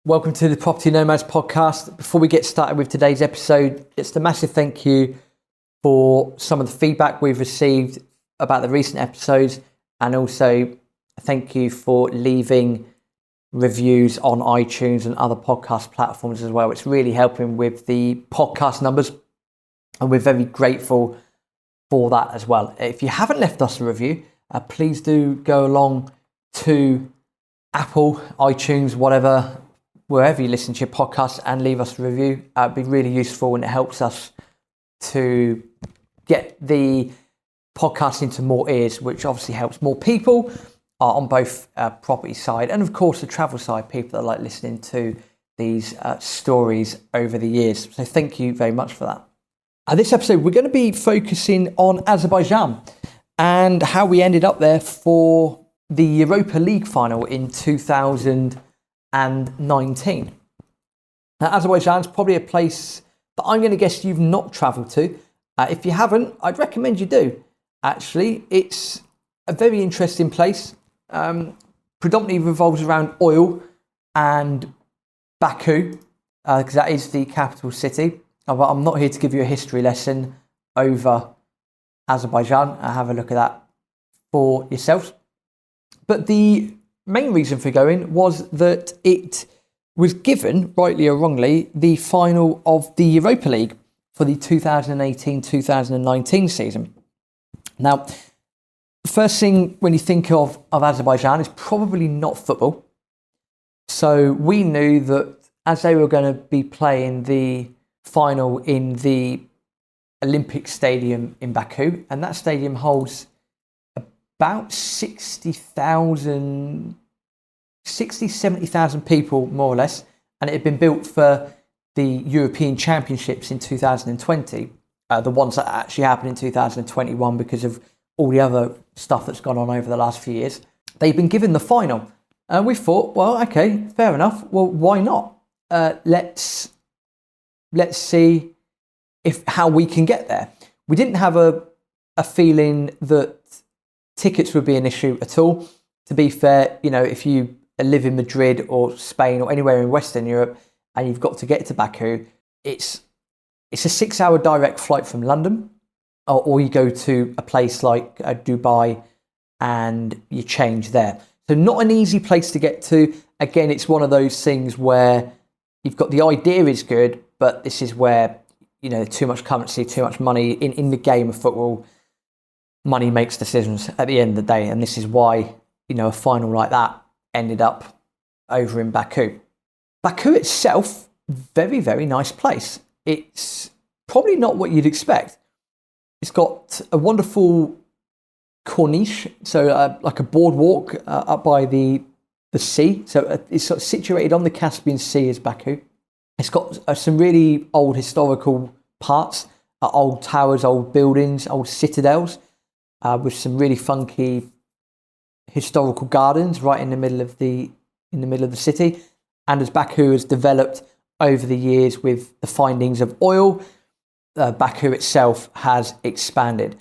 Welcome to the Property Nomads Podcast. Before we get started with today's episode, just a massive thank you for some of the feedback we've received about the recent episodes, and also thank you for leaving reviews on iTunes and other podcast platforms as well. It's really helping with the podcast numbers, and we're very grateful for that as well. If you haven't left us a review, please do go along to Apple, iTunes, wherever you listen to your podcast, and leave us a review. It'd be really useful, and it helps us to get the podcast into more ears, which obviously helps more people on both property side and of course the travel side, people that like listening to these stories over the years. So thank you very much for that. This episode, we're going to be focusing on Azerbaijan and how we ended up there for the Europa League final in 2019. Now, Azerbaijan's probably a place that I'm going to guess you've not travelled to. If you haven't, I'd recommend you do. Actually, it's a very interesting place. Predominantly revolves around oil and Baku, because that is the capital city. But I'm not here to give you a history lesson over Azerbaijan. Have a look at that for yourselves. But the main reason for going was that it was given, rightly or wrongly, the final of the Europa League for the 2018-2019 season. Now, the first thing when you think of Azerbaijan is probably not football. So we knew that as they were going to be playing the final in the Olympic Stadium in Baku, and that stadium holds about 70,000 people, more or less, and it had been built for the European Championships in 2020, the ones that actually happened in 2021 because of all the other stuff that's gone on over the last few years. They've been given the final, and we thought, well, okay, fair enough. Well, why not? Let's see how we can get there. We didn't have a feeling that tickets would be an issue at all. To be fair, if you live in Madrid or Spain or anywhere in Western Europe and you've got to get to Baku, it's a 6-hour direct flight from London, or you go to a place like Dubai and you change there. So not an easy place to get to. Again, it's one of those things where you've got the idea is good, but this is where, too much currency, too much money in the game of football. Money makes decisions at the end of the day, and this is why, a final like that ended up over in Baku. Baku itself, very, very nice place. It's probably not what you'd expect. It's got a wonderful corniche, so like a boardwalk up by the sea. So it's sort of situated on the Caspian Sea as Baku. It's got some really old historical parts, old towers, old buildings, old citadels, with some really funky historical gardens right in the middle of the city. And as Baku has developed over the years with the findings of oil, Baku itself has expanded.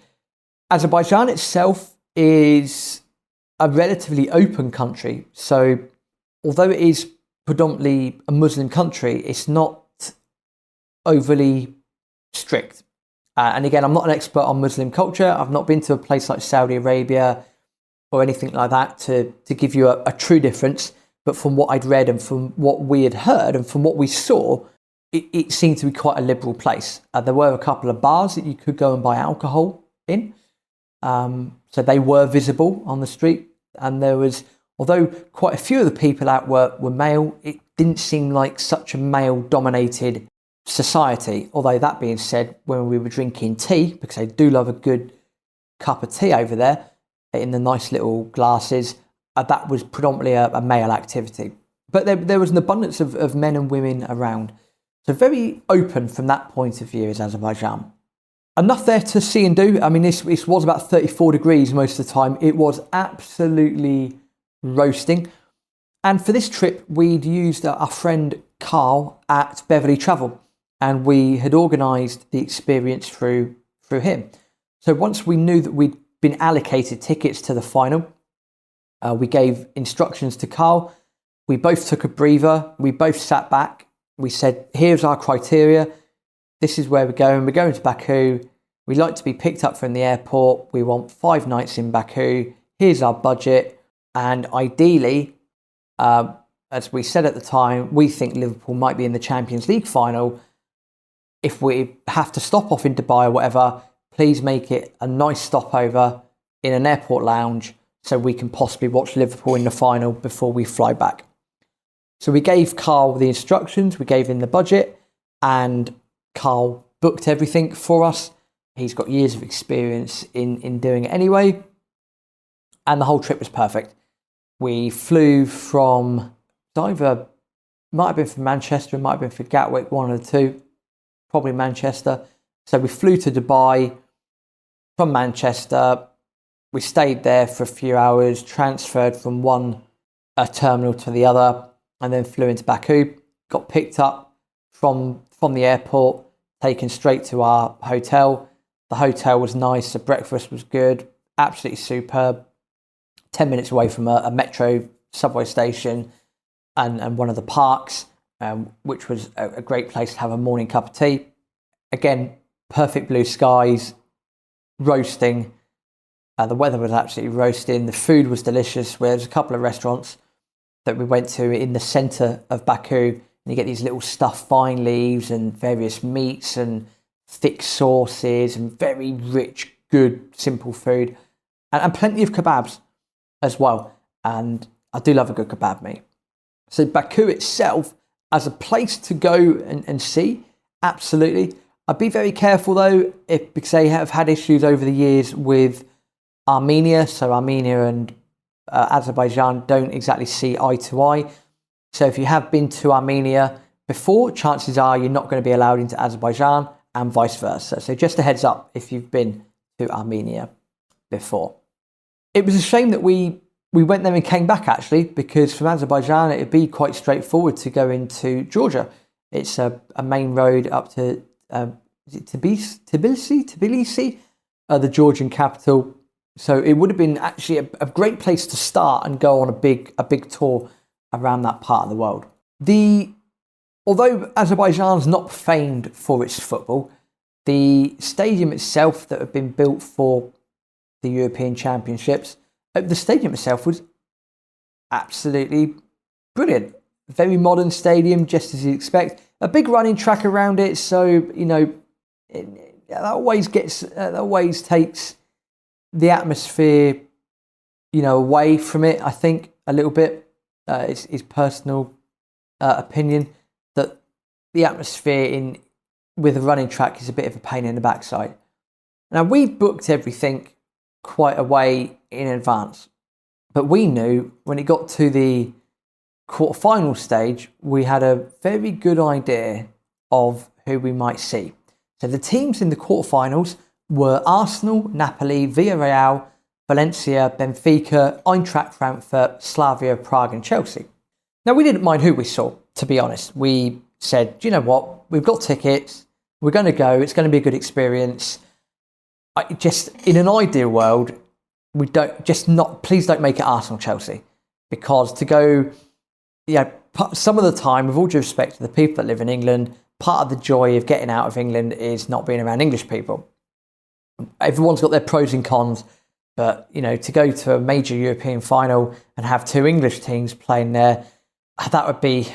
Azerbaijan itself is a relatively open country. So although it is predominantly a Muslim country, it's not overly strict. And again, I'm not an expert on Muslim culture. I've not been to a place like Saudi Arabia or anything like that to give you a true difference. But from what I'd read and from what we had heard and from what we saw, it seemed to be quite a liberal place. There were a couple of bars that you could go and buy alcohol in. So they were visible on the street. And there was, although quite a few of the people out were male, it didn't seem like such a male-dominated society. Although that being said, when we were drinking tea, because they do love a good cup of tea over there in the nice little glasses, that was predominantly a male activity. But there was an abundance of men and women around. So very open from that point of view is Azerbaijan. Enough there to see and do. I mean, this was about 34 degrees most of the time. It was absolutely roasting. And for this trip, we'd used our friend Carl at Beverly Travel, and we had organised the experience through him. So once we knew that we'd been allocated tickets to the final, we gave instructions to Carl. we both took a breather. We both sat back. We said, here's our criteria. This is where we're going. We're going to Baku. We like to be picked up from the airport. We want 5 nights in Baku. Here's our budget. And ideally, as we said at the time, we think Liverpool might be in the Champions League final. If we have to stop off in Dubai or whatever, please make it a nice stopover in an airport lounge so we can possibly watch Liverpool in the final before we fly back. So we gave Carl the instructions, we gave him the budget, and Carl booked everything for us. He's got years of experience in doing it anyway. And the whole trip was perfect. We flew from might have been from Manchester, it might have been from Gatwick, one of the two, probably Manchester. So we flew to Dubai from Manchester. We stayed there for a few hours, transferred from one terminal to the other, and then flew into Baku. Got picked up from the airport, taken straight to our hotel. The hotel was nice, the breakfast was good, absolutely superb. 10 minutes away from a metro subway station and one of the parks, which was a great place to have a morning cup of tea. Again, perfect blue skies, roasting. The weather was absolutely roasting. The food was delicious. There's a couple of restaurants that we went to in the centre of Baku, and you get these little stuffed vine leaves and various meats and thick sauces and very rich, good, simple food, and plenty of kebabs as well. And I do love a good kebab, mate. So Baku itself, as a place to go and see, absolutely. I'd be very careful though, because they have had issues over the years with Armenia. So Armenia and Azerbaijan don't exactly see eye to eye. So if you have been to Armenia before, chances are you're not going to be allowed into Azerbaijan, and vice versa. So just a heads up if you've been to Armenia before. It was a shame that we went there and came back, actually, because from Azerbaijan it'd be quite straightforward to go into Georgia. It's a main road up to Tbilisi, the Georgian capital. So it would have been actually a great place to start and go on a big tour around that part of the world. Although Azerbaijan's not famed for its football, the stadium itself that had been built for the European Championships, the stadium itself was absolutely brilliant. Very modern stadium, just as you'd expect. A big running track around it, so that always takes the atmosphere, away from it. I think a little bit. It's personal opinion that the atmosphere with a running track is a bit of a pain in the backside. Now, we booked everything quite a way in advance, but we knew when it got to the quarterfinal stage, we had a very good idea of who we might see. So the teams in the quarterfinals were Arsenal, Napoli, Villarreal, Valencia, Benfica, Eintracht Frankfurt, Slavia Prague and Chelsea. Now, we didn't mind who we saw, to be honest. We said, do you know what? We've got tickets. We're going to go. It's going to be a good experience. In an ideal world, please don't make it Arsenal Chelsea, because to go, some of the time, with all due respect to the people that live in England, part of the joy of getting out of England is not being around English people. Everyone's got their pros and cons, but to go to a major European final and have 2 English teams playing there, that would be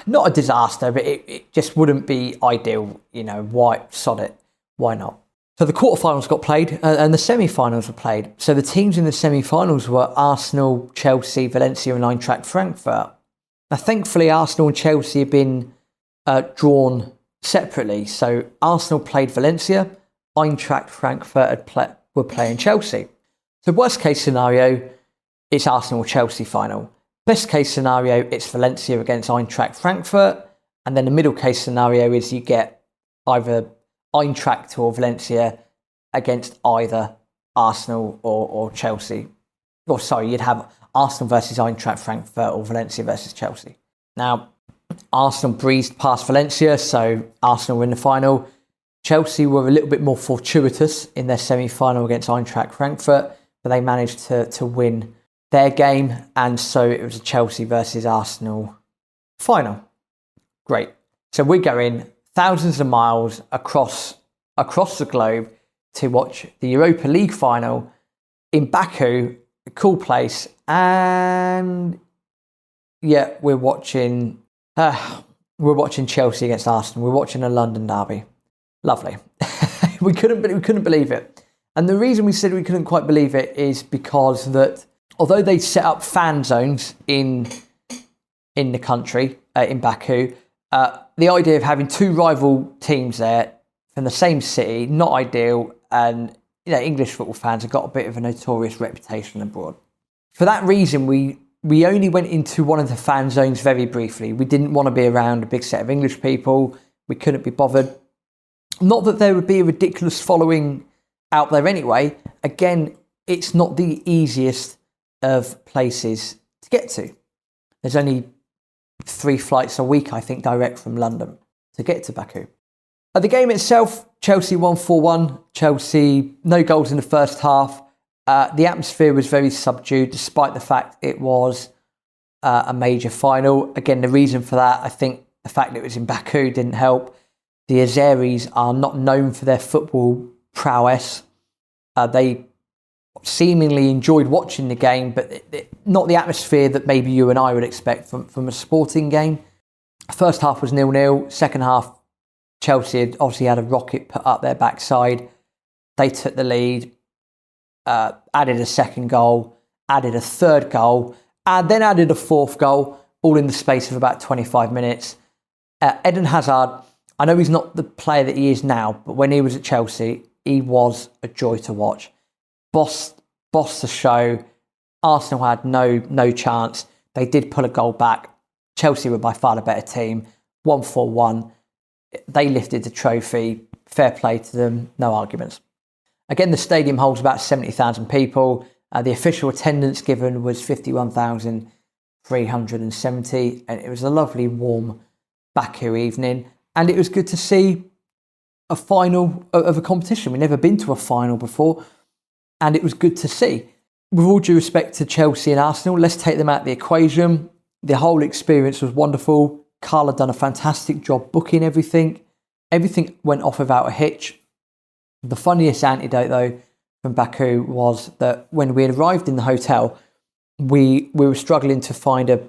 not a disaster, but it just wouldn't be ideal. Why sod it? Why not? So the quarterfinals got played and the semi-finals were played. So the teams in the semi-finals were Arsenal, Chelsea, Valencia and Eintracht Frankfurt. Now, thankfully, Arsenal and Chelsea have been drawn separately. So Arsenal played Valencia, Eintracht Frankfurt were playing Chelsea. So worst case scenario, it's Arsenal-Chelsea final. Best case scenario, it's Valencia against Eintracht Frankfurt. And then the middle case scenario is you get either Eintracht or Valencia against either Arsenal or Chelsea. Or sorry, you'd have Arsenal versus Eintracht Frankfurt or Valencia versus Chelsea. Now, Arsenal breezed past Valencia, so Arsenal were in the final. Chelsea were a little bit more fortuitous in their semi-final against Eintracht Frankfurt, but they managed to win their game, and so it was a Chelsea versus Arsenal final. Great. So we're going thousands of miles across the globe to watch the Europa League final in Baku, a cool place, and yeah, we're watching Chelsea against Arsenal. We're watching a London derby. Lovely. we couldn't believe it. And the reason we said we couldn't quite believe it is because that although they set up fan zones in the country, in Baku, the idea of having two rival teams there from the same city, not ideal, and English football fans have got a bit of a notorious reputation abroad. For that reason, we only went into one of the fan zones very briefly. We didn't want to be around a big set of English people. We couldn't be bothered. Not that there would be a ridiculous following out there anyway. Again, it's not the easiest of places to get to. There's only 3 flights a week, I think, direct from London to get to Baku. At the game itself, Chelsea won 4-1. Chelsea, no goals in the first half. The atmosphere was very subdued, despite the fact it was a major final. Again, the reason for that, I think the fact that it was in Baku didn't help. The Azeris are not known for their football prowess. They seemingly enjoyed watching the game, but not the atmosphere that maybe you and I would expect from a sporting game. First half was 0-0. Second half, Chelsea had obviously had a rocket put up their backside. They took the lead, added a second goal, added a third goal, and then added a fourth goal, all in the space of about 25 minutes. Eden Hazard, I know he's not the player that he is now, but when he was at Chelsea, he was a joy to watch. Bossed the show. Arsenal had no chance. They did pull a goal back. Chelsea were by far the better team. 1-4-1. They lifted the trophy. Fair play to them. No arguments. Again, the stadium holds about 70,000 people. The official attendance given was 51,370. And it was a lovely, warm Baku evening. And it was good to see a final of a competition. We've never been to a final before. And it was good to see. With all due respect to Chelsea and Arsenal, let's take them out of the equation. The whole experience was wonderful. Carl had done a fantastic job booking everything. Everything went off without a hitch. The funniest anecdote, though, from Baku was that when we had arrived in the hotel, we were struggling to find a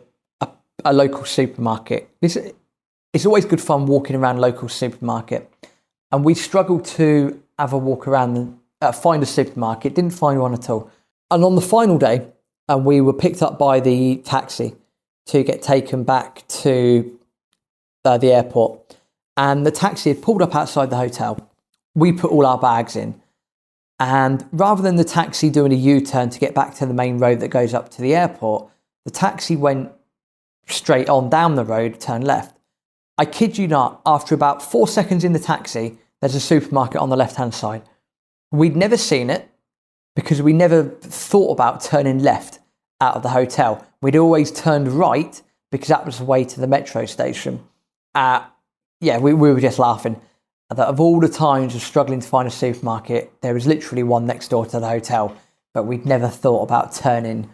local supermarket. It's always good fun walking around a local supermarket. And we struggled to have a walk around find a supermarket, didn't find one at all. And on the final day, we were picked up by the taxi to get taken back to the airport. And the taxi had pulled up outside the hotel. We put all our bags in. And rather than the taxi doing a U-turn to get back to the main road that goes up to the airport, the taxi went straight on down the road, turned left. I kid you not, after about 4 seconds in the taxi, there's a supermarket on the left-hand side. We'd never seen it because we never thought about turning left out of the hotel. We'd always turned right because that was the way to the metro station. We were just laughing that of all the times of struggling to find a supermarket, there was literally one next door to the hotel, but we'd never thought about turning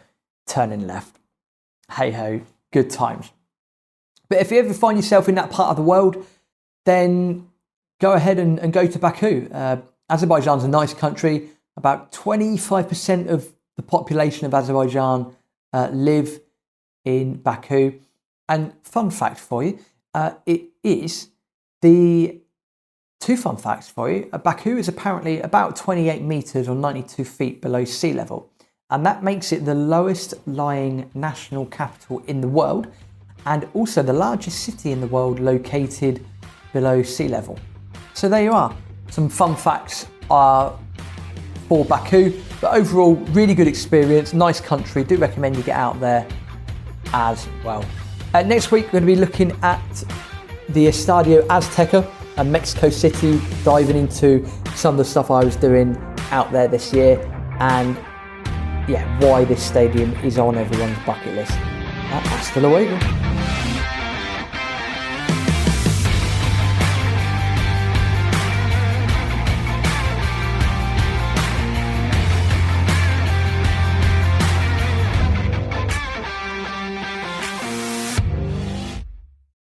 left. Hey ho, good times. But if you ever find yourself in that part of the world, then go ahead and go to Baku. Azerbaijan's a nice country. About 25% of the population of Azerbaijan live in Baku. And fun fact for you, two fun facts for you. Baku is apparently about 28 metres or 92 feet below sea level. And that makes it the lowest lying national capital in the world, and also the largest city in the world located below sea level. So there you are. Some fun facts for Baku, but overall, really good experience, nice country. Do recommend you get out there as well. Next week, we're going to be looking at the Estadio Azteca and Mexico City, diving into some of the stuff I was doing out there this year, and why this stadium is on everyone's bucket list. Hasta luego.